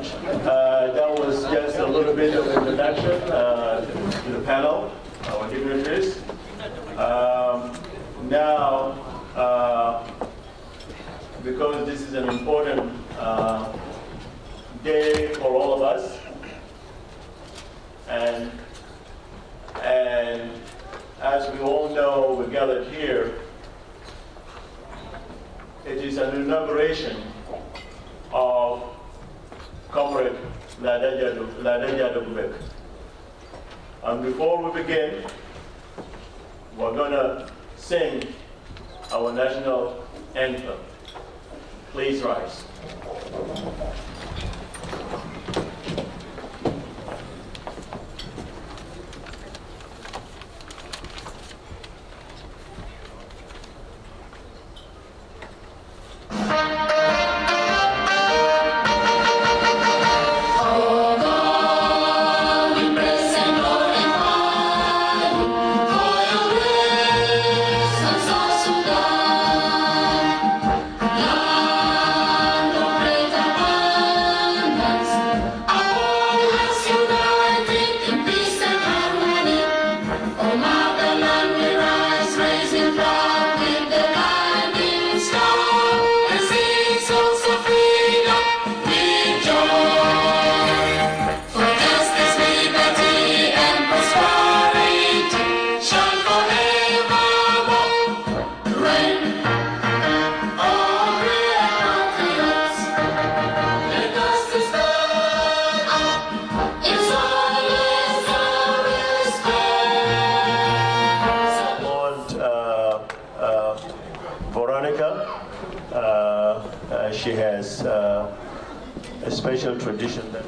much. That was just a little bit of introduction to the panel, our dignitaries. Now, because this is an important day for all of us, and as we all know, we gathered here, it is an inauguration of Comrade Ladu Gubek. And before we begin, we're going to sing our national anthem. Please rise. She has a special tradition that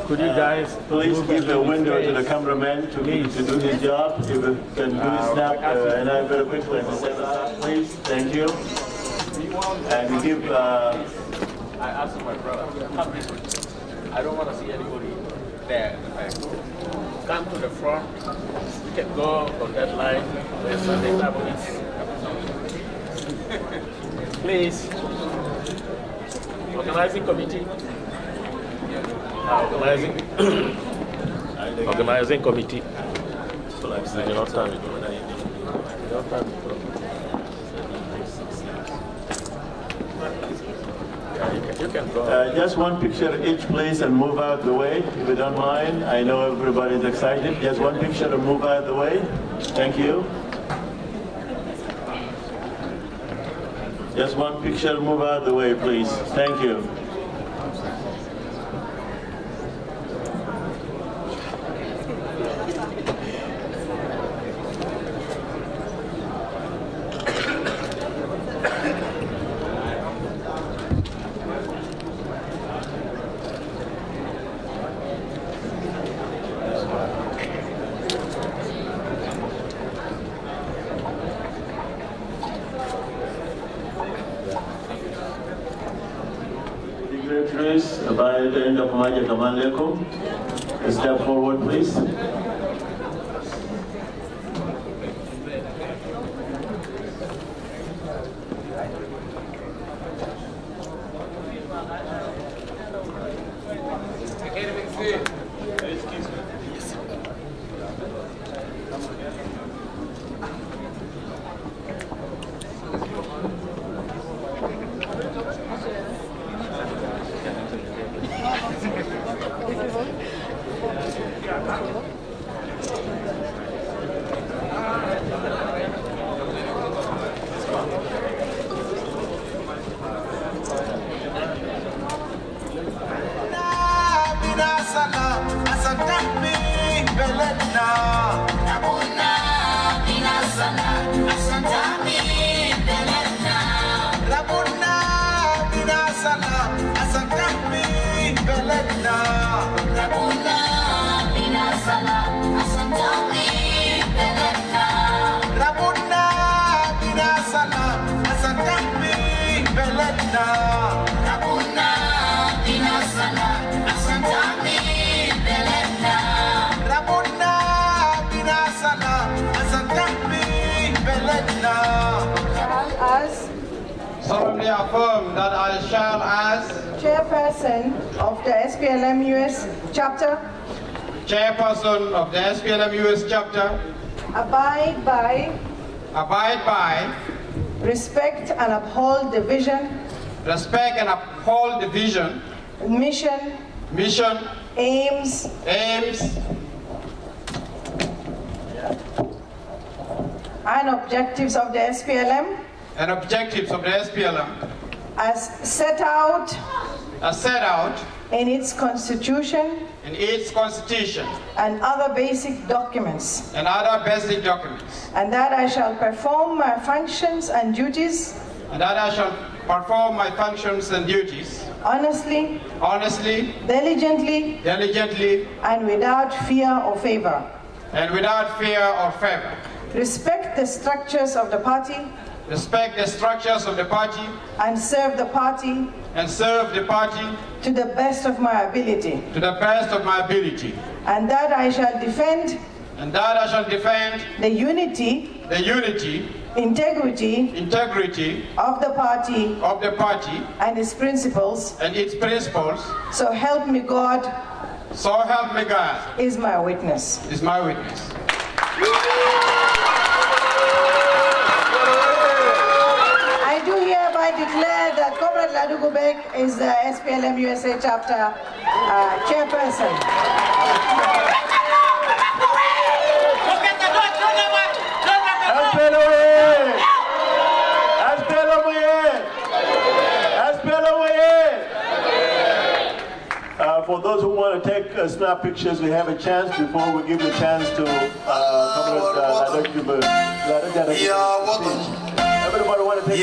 could you guys please give the window to the cameraman to do his job. If it can do his snap, and I very quickly set aside, please. Thank you. And we give. I asked my brother, I don't want to see anybody there in the back. Come to the front. You can go on that line where Sunday table is. Please. Organizing committee. Organizing committee. You can go. Just one picture each, please, and move out the way, if you don't mind. I know everybody's excited. Just one picture and move out the way. Thank you. Just one picture, move out the way, please. Thank you. By the end of Maja Kamaleko, step forward, please. Rabuna, Bina Salam, solemnly affirm that I shall, as Chairperson of the SPLM US Chapter, Chairperson of the SPLM US Chapter, abide by, respect and uphold the vision, mission, aims, and objectives of the SPLM, as set out in its constitution, and other basic documents, and that I shall perform my functions and duties, honestly, diligently, and without fear or favor. Respect the structures of the party, and serve the party to the best of my ability. And that I shall defend the unity, integrity of the party and its principles. So help me God. Is my witness. I do hereby declare that Comrade Ladu Gubek is the SPLM USA Chapter Chairperson. For those who want to take snap pictures, we have a chance before we give the chance to Comrade Ladu Gubek. Everybody want to take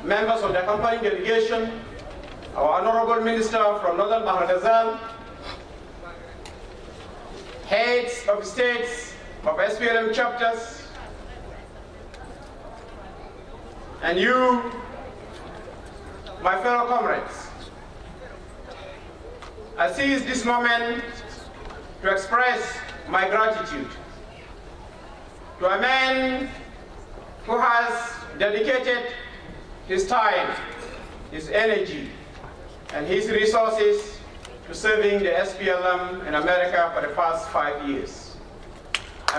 members of the accompanying delegation, our Honorable Minister from Northern Bahar Ghazal, heads of states of SPLM chapters, and you, my fellow comrades, I seize this moment to express my gratitude to a man who has dedicated his time, his energy, and his resources to serving the SPLM in America for the past 5 years.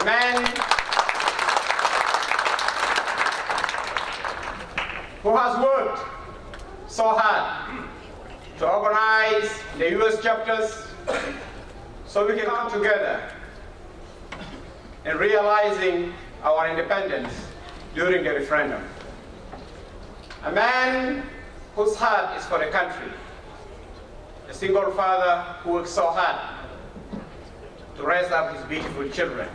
A man who has worked so hard to organize the US chapters so we can come together in realizing our independence during the referendum. A man whose heart is for the country. A single father who works so hard to raise up his beautiful children,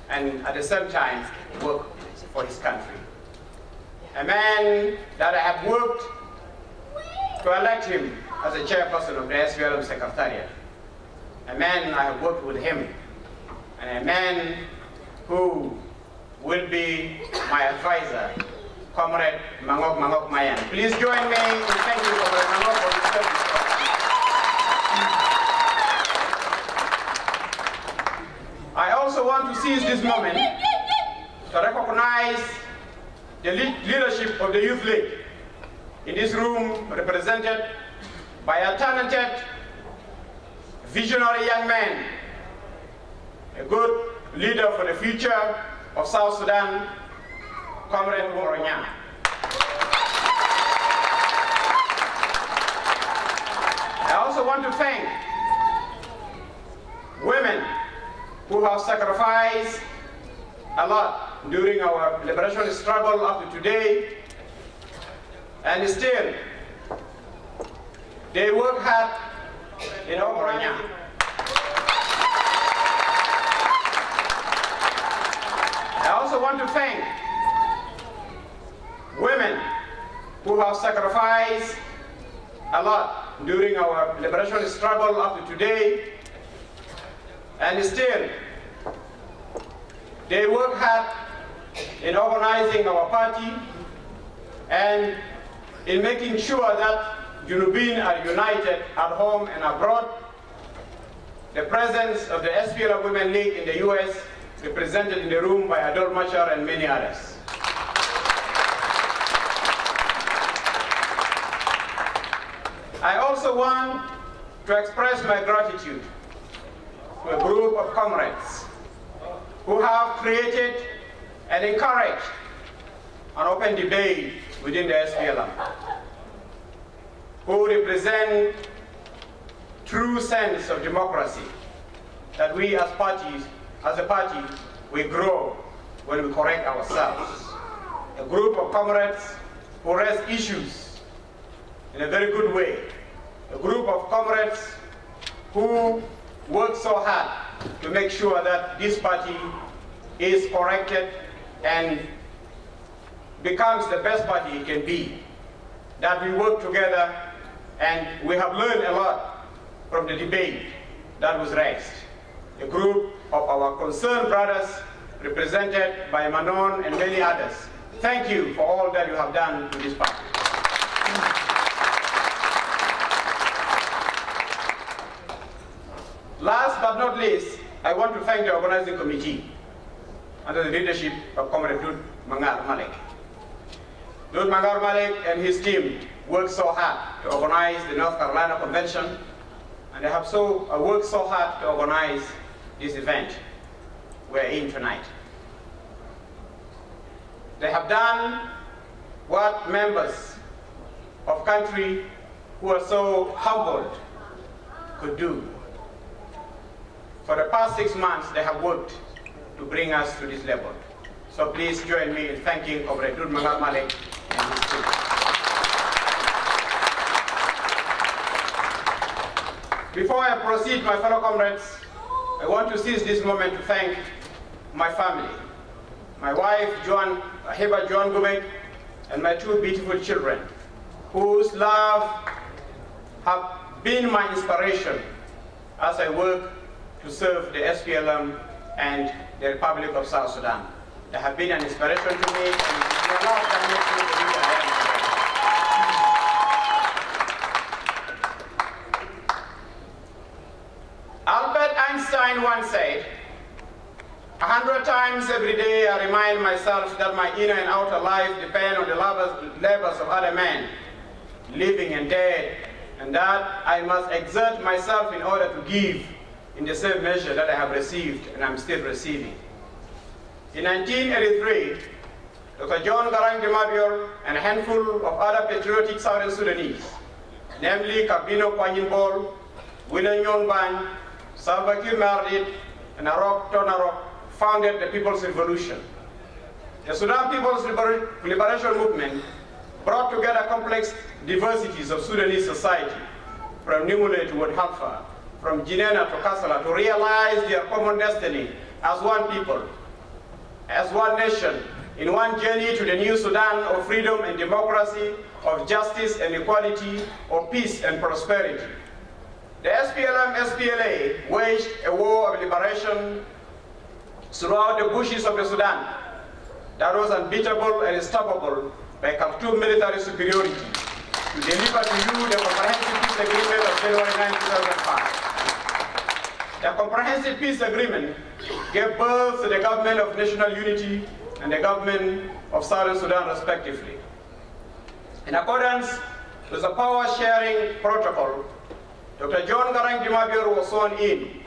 and at the same time work for his country. A man that I have worked to elect him as a chairperson of the SPLM Secretariat. A man I have worked with him, and a man who will be my advisor, Comrade Mangok Mayan. Please join me in thanking Comrade Mangok for his service. I also want to seize this moment to recognize the leadership of the Youth League in this room, represented by a talented, visionary young man, a good leader for the future of South Sudan, Comrade Moronya. I also want to thank women who have sacrificed a lot during our liberation struggle up to today, and still they work hard in Moronya. I also want to thank women who have sacrificed a lot during our liberation struggle up to today, and still they work hard in organizing our party and in making sure that Junubin are united at home and abroad. The presence of the SPLM Women League in the US, represented in the room by Adol Machar and many others. I also want to express my gratitude to a group of comrades who have created and encouraged an open debate within the SPLM, who represent true sense of democracy, that we as parties, as a party, we grow when we correct ourselves. A group of comrades who raise issues in a very good way. A group of comrades who work so hard to make sure that this party is corrected and becomes the best party it can be. That we work together, and we have learned a lot from the debate that was raised. A group of our concerned brothers, represented by Manon and many others. Thank you for all that you have done to this party. Last but not least, I want to thank the organizing committee under the leadership of Comrade Dud Mangar Malek. Dud Mangar Malek and his team worked so hard to organize the North Carolina Convention, and they have worked so hard to organize this event we're in tonight. They have done what members of country who are so humbled could do. For the past 6 months, they have worked to bring us to this level. So please join me in thanking Comrade Dud Mangar Malek and his team. Before I proceed, my fellow comrades, I want to seize this moment to thank my family, my wife, Hiba Joan Gubek, and my 2 beautiful children, whose love have been my inspiration as I work to serve the SPLM and the Republic of South Sudan. They have been an inspiration to me, and it is love that makes me the leader I am today. Albert Einstein once said, 100 times every day I remind myself that my inner and outer life depend on the labors of other men, living and dead, and that I must exert myself in order to give in the same measure that I have received and I'm still receiving. In 1983, Dr. John Garang Demabior and a handful of other patriotic Southern Sudanese, namely Kabino Kwanyin-Bol, William Yonban, Salva Kiir Mayardit, and Arok Tonarok, founded the People's Revolution. The Sudan People's Liberation Movement brought together complex diversities of Sudanese society, from Nimule to Wad Halfa, from Jinena to Kassala, to realize their common destiny as one people, as one nation, in one journey to the new Sudan of freedom and democracy, of justice and equality, of peace and prosperity. The SPLM-SPLA waged a war of liberation throughout the bushes of the Sudan that was unbeatable and unstoppable by Khartoum military superiority to deliver to you the Comprehensive Peace Agreement of January 9, 2005. The Comprehensive Peace Agreement gave birth to the Government of National Unity and the Government of Southern Sudan, respectively. In accordance with the power-sharing protocol, Dr. John Garang Demabior was sworn in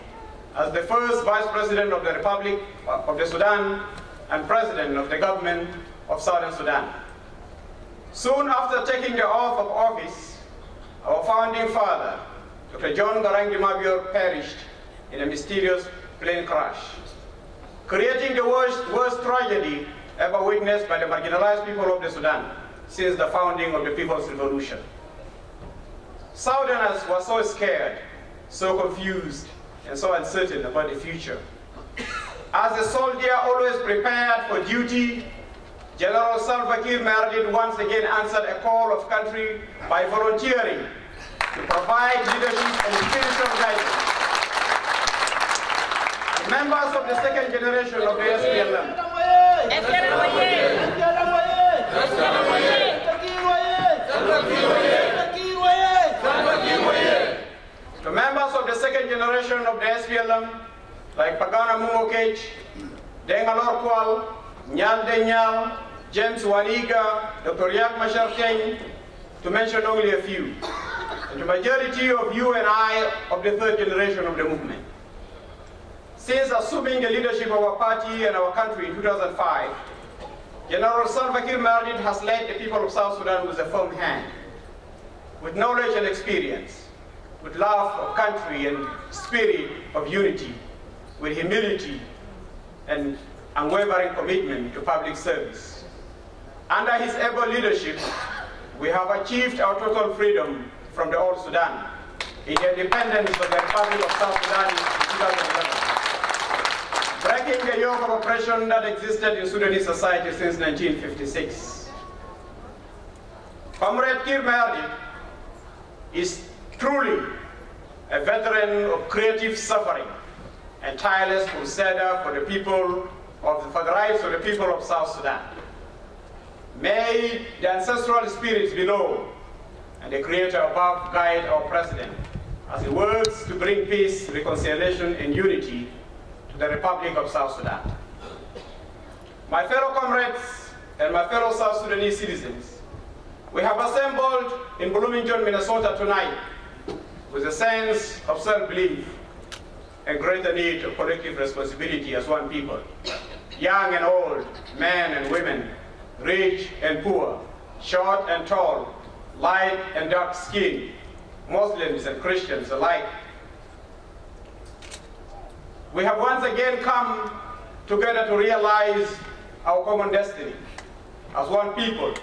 as the first Vice President of the Republic of the Sudan and President of the Government of Southern Sudan. Soon after taking the oath of office, our founding father, Dr. John Garang Demabior, perished in a mysterious plane crash, creating the worst tragedy ever witnessed by the marginalized people of the Sudan since the founding of the People's Revolution. Southerners were so scared, so confused, and so uncertain about the future. As a soldier always prepared for duty, General Salva Kiir Mayardit once again answered a call of country by volunteering to provide leadership and spiritual guidance. The members of the second generation of the SPLM, the members of the second generation of the SPLM, like Pagana Mumokech, Dengalor Kwal, Nyal Denyal, James Waniga, Dr. Yak Masharteng, to mention only a few, and the majority of you and I of the third generation of the movement. Since assuming the leadership of our party and our country in 2005, General Salva Kiir Mayardit has led the people of South Sudan with a firm hand, with knowledge and experience, with love of country and spirit of unity, with humility and unwavering commitment to public service. Under his able leadership, we have achieved our total freedom from the old Sudan in the independence of the Republic of South Sudan in 2011, breaking the yoke of oppression that existed in Sudanese society since 1956. Comrade Kiir Mayardit is truly a veteran of creative suffering and tireless crusader for the people for the rights of the people of South Sudan. May the ancestral spirits below and the Creator above guide our President as he works to bring peace, reconciliation, and unity to the Republic of South Sudan. My fellow comrades and my fellow South Sudanese citizens, we have assembled in Bloomington, Minnesota tonight with a sense of self-belief and greater need of collective responsibility as one people. Young and old, men and women, rich and poor, short and tall, light and dark skinned, Muslims and Christians alike. We have once again come together to realize our common destiny as one people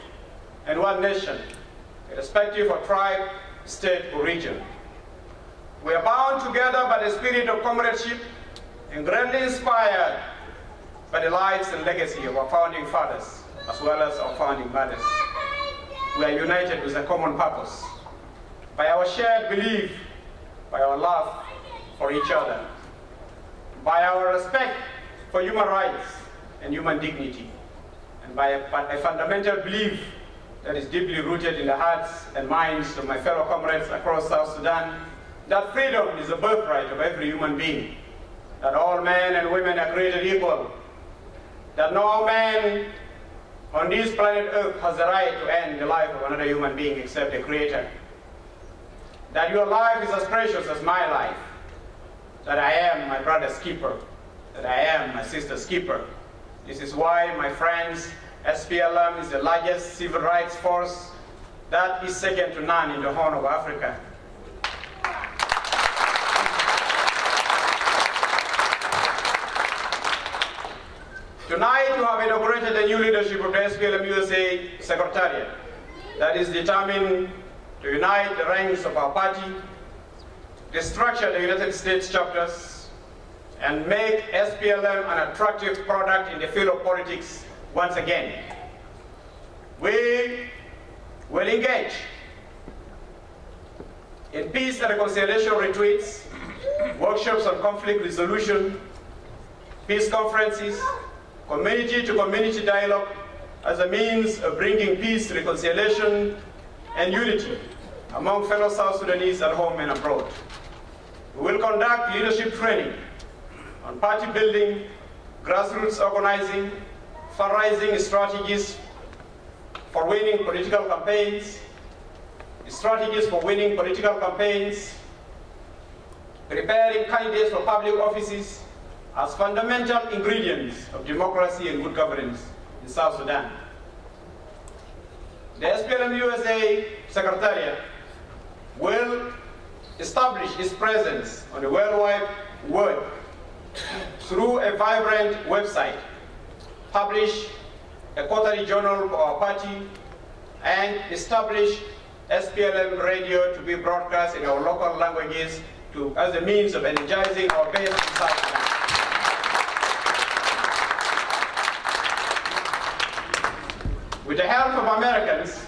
and one nation, irrespective of tribe, state, or region. We are bound together by the spirit of comradeship and greatly inspired by the lives and legacy of our founding fathers, as well as our founding mothers. We are united with a common purpose, by our shared belief, by our love for each other, by our respect for human rights and human dignity, and by a fundamental belief that is deeply rooted in the hearts and minds of my fellow comrades across South Sudan, that freedom is a birthright of every human being, that all men and women are created equal, that no man on this planet Earth has the right to end the life of another human being except the Creator, that your life is as precious as my life, that I am my brother's keeper, that I am my sister's keeper. This is why, my friends, SPLM is the largest civil rights force that is second to none in the Horn of Africa. Tonight, you have inaugurated a new leadership of the SPLM USA Secretariat that is determined to unite the ranks of our party, restructure the United States chapters, and make SPLM an attractive product in the field of politics once again. We will engage in peace and reconciliation retreats, workshops on conflict resolution, peace conferences, community-to-community dialogue as a means of bringing peace, reconciliation, and unity among fellow South Sudanese at home and abroad. We will conduct leadership training on party building, grassroots organizing, fundraising strategies for winning political campaigns, preparing candidates for public offices as fundamental ingredients of democracy and good governance in South Sudan. The SPLM USA Secretariat will establish its presence on the World Wide Web through a vibrant website, publish a quarterly journal for our party, and establish SPLM radio to be broadcast in our local languages as a means of energizing our base in South Sudan. With the help of Americans,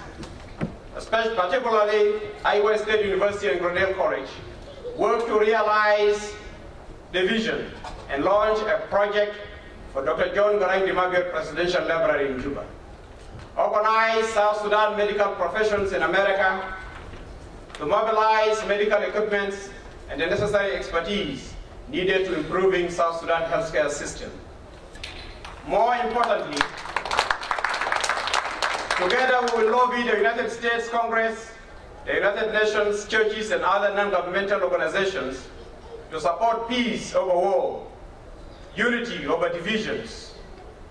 particularly Iowa State University and Grinnell College, work to realize the vision and launch a project for Dr. John Garang Dimabiot Presidential Library in Juba. Organize South Sudan medical professions in America to mobilize medical equipment and the necessary expertise needed to improving South Sudan healthcare system. More importantly, together we will lobby the United States Congress, the United Nations, churches, and other non-governmental organizations to support peace over war, unity over divisions,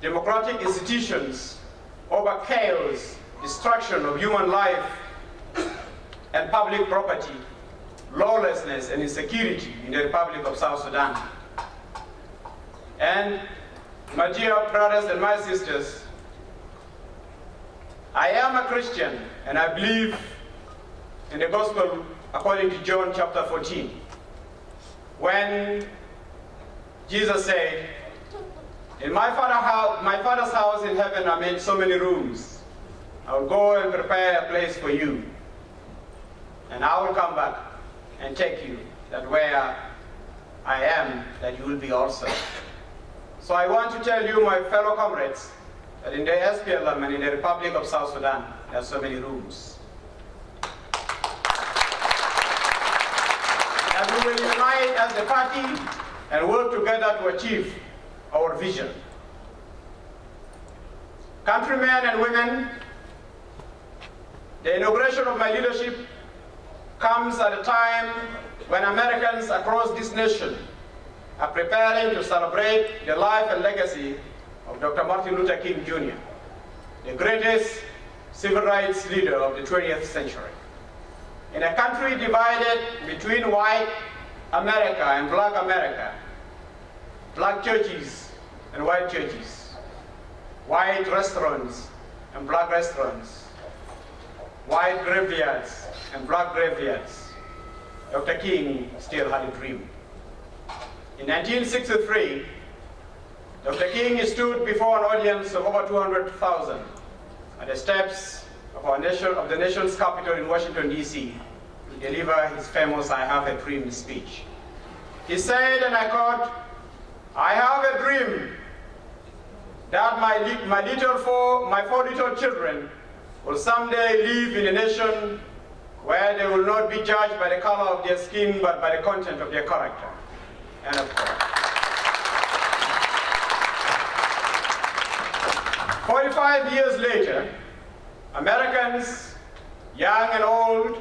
democratic institutions over chaos, destruction of human life and public property, lawlessness and insecurity in the Republic of South Sudan. And my dear brothers and my sisters, I am a Christian and I believe in the gospel according to John chapter 14, when Jesus said, in my Father's house in heaven are made so many rooms. I will go and prepare a place for you, and I will come back and take you, that where I am, that you will be also. So I want to tell you, my fellow comrades, that in the SPLM and in the Republic of South Sudan, there are so many rooms. That we will unite as a party and work together to achieve our vision. Countrymen and women, the inauguration of my leadership comes at a time when Americans across this nation are preparing to celebrate the life and legacy of Dr. Martin Luther King Jr., the greatest civil rights leader of the 20th century. In a country divided between white America and black churches and white churches, white restaurants and black restaurants, white graveyards and black graveyards, Dr. King still had a dream. In 1963, Dr. King stood before an audience of over 200,000 at the steps of the nation's capital in Washington, D.C. to deliver his famous I Have a Dream speech. He said, and I quote, I have a dream that my four little children will someday live in a nation where they will not be judged by the color of their skin, but by the content of their character. And of course, 45 years later, Americans, young and old,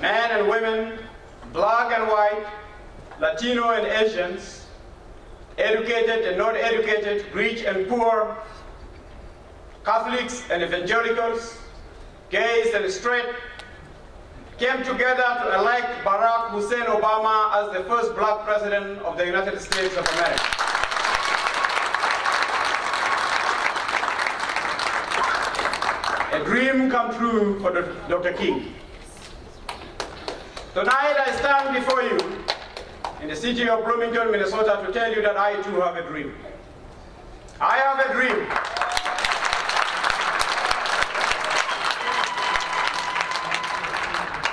men and women, black and white, Latino and Asians, educated and not educated, rich and poor, Catholics and evangelicals, gays and straight, came together to elect Barack Hussein Obama as the first black president of the United States of America. A dream come true for Dr. King. Tonight I stand before you in the city of Bloomington, Minnesota, to tell you that I too have a dream. I have a dream.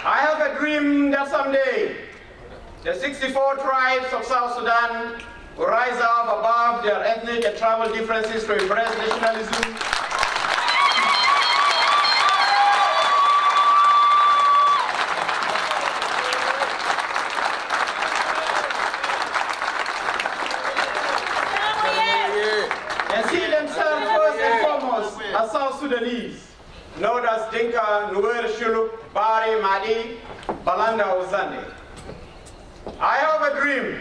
I have a dream that someday the 64 tribes of South Sudan will rise up above their ethnic and tribal differences to embrace nationalism. As South Sudanese, known as Dinka, Nuer, Shuluk, Bari, Madi, Balanda, or Zande. I have a dream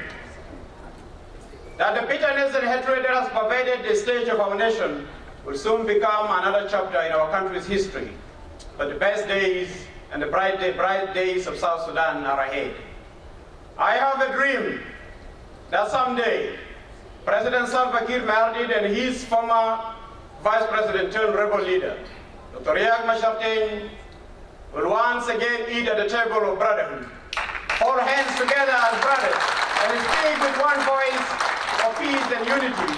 that the bitterness and hatred that has pervaded the stage of our nation will soon become another chapter in our country's history. But the best days and the bright days of South Sudan are ahead. I have a dream that someday President Salva Kiir Mayardit and his former Vice President turned rebel leader, Dr. Riek Machar will once again eat at the table of brotherhood, hold hands together as brothers, and speak with one voice of peace and unity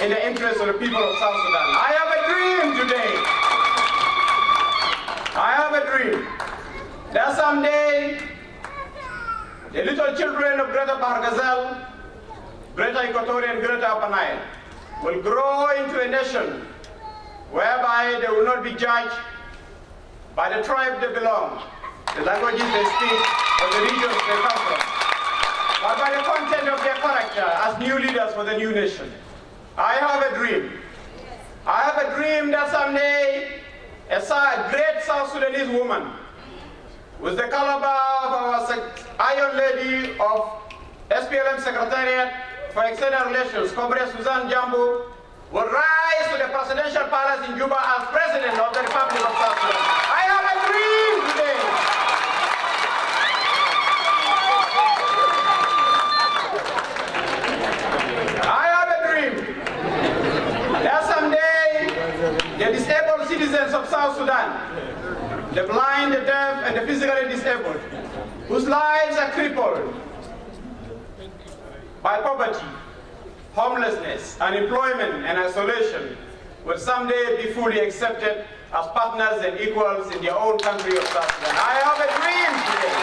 in the interest of the people of South Sudan. I have a dream today. I have a dream that someday the little children of Greater Barghazal, Greater Equatorial and Greater Upper Nile will grow into a nation whereby they will not be judged by the tribe they belong, the languages they speak, or the regions they come from, but by the content of their character as new leaders for the new nation. I have a dream. I have a dream that someday a great South Sudanese woman with the caliber of our Iron Lady of SPLM Secretariat for External Relations, Comrade Suzanne Jambo, will rise to the presidential palace in Juba as President of the Republic of South Sudan. I have a dream today. I have a dream that someday the disabled citizens of South Sudan, the blind, the deaf, and the physically disabled, whose lives are crippled by poverty, homelessness, unemployment, and isolation, will someday be fully accepted as partners and equals in their own country of South Sudan. I have a dream today.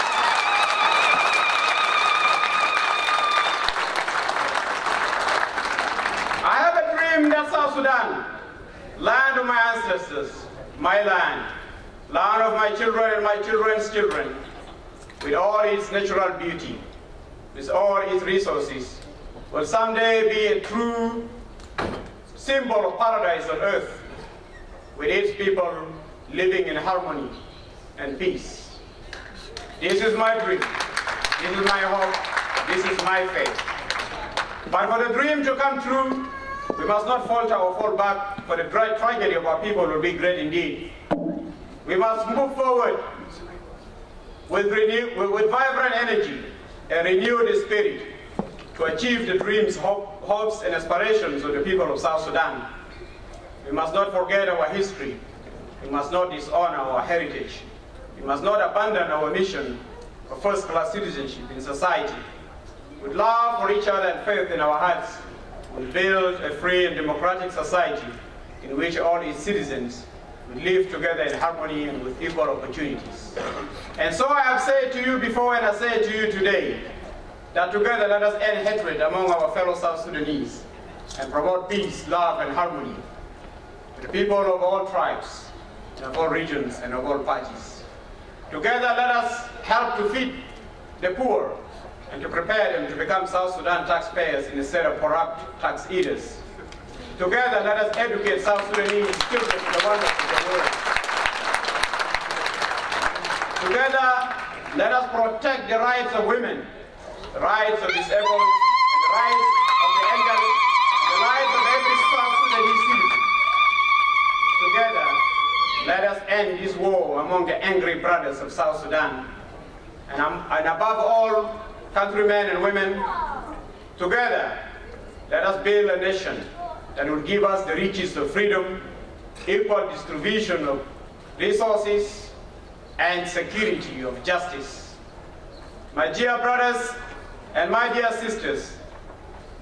I have a dream that South Sudan, land of my ancestors, my land of my children and my children's children, with all its natural beauty, with all its resources, will someday be a true symbol of paradise on earth, with its people living in harmony and peace. This is my dream. This is my hope. This is my faith. But for the dream to come true, we must not falter or fall back, for the great tragedy of our people will be great indeed. We must move forward with vibrant energy and renewed spirit to achieve the dreams, hopes, and aspirations of the people of South Sudan. We must not forget our history. We must not dishonor our heritage. We must not abandon our mission of first-class citizenship in society. With love for each other and faith in our hearts, we build a free and democratic society in which all its citizens will live together in harmony and with equal opportunities. And so I have said to you before, and I say to you today, that together let us end hatred among our fellow South Sudanese and promote peace, love, and harmony with the people of all tribes, and of all regions, and of all parties. Together let us help to feed the poor and to prepare them to become South Sudan taxpayers instead of corrupt tax eaters. Together let us educate South Sudanese children to the wonders of the world. Together let us protect the rights of women, the rights of disabled, and the rights of the elderly, the rights of every South Sudanese citizen. Together, let us end this war among the angry brothers of South Sudan. And above all, countrymen and women, together, let us build a nation that will give us the riches of freedom, equal distribution of resources, and security of justice. My dear brothers and my dear sisters,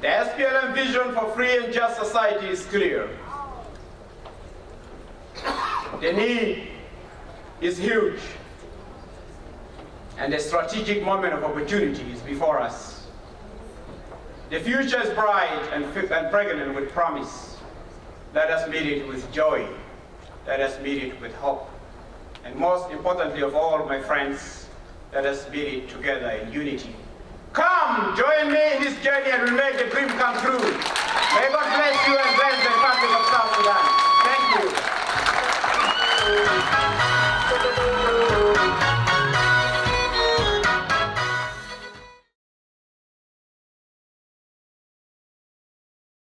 the SPLM vision for free and just society is clear. The need is huge, and the strategic moment of opportunity is before us. The future is bright and pregnant with promise. Let us meet it with joy. Let us meet it with hope. And most importantly of all, my friends, let us meet it together in unity. Come, join me in this journey and we'll make the dream come true. May God bless you and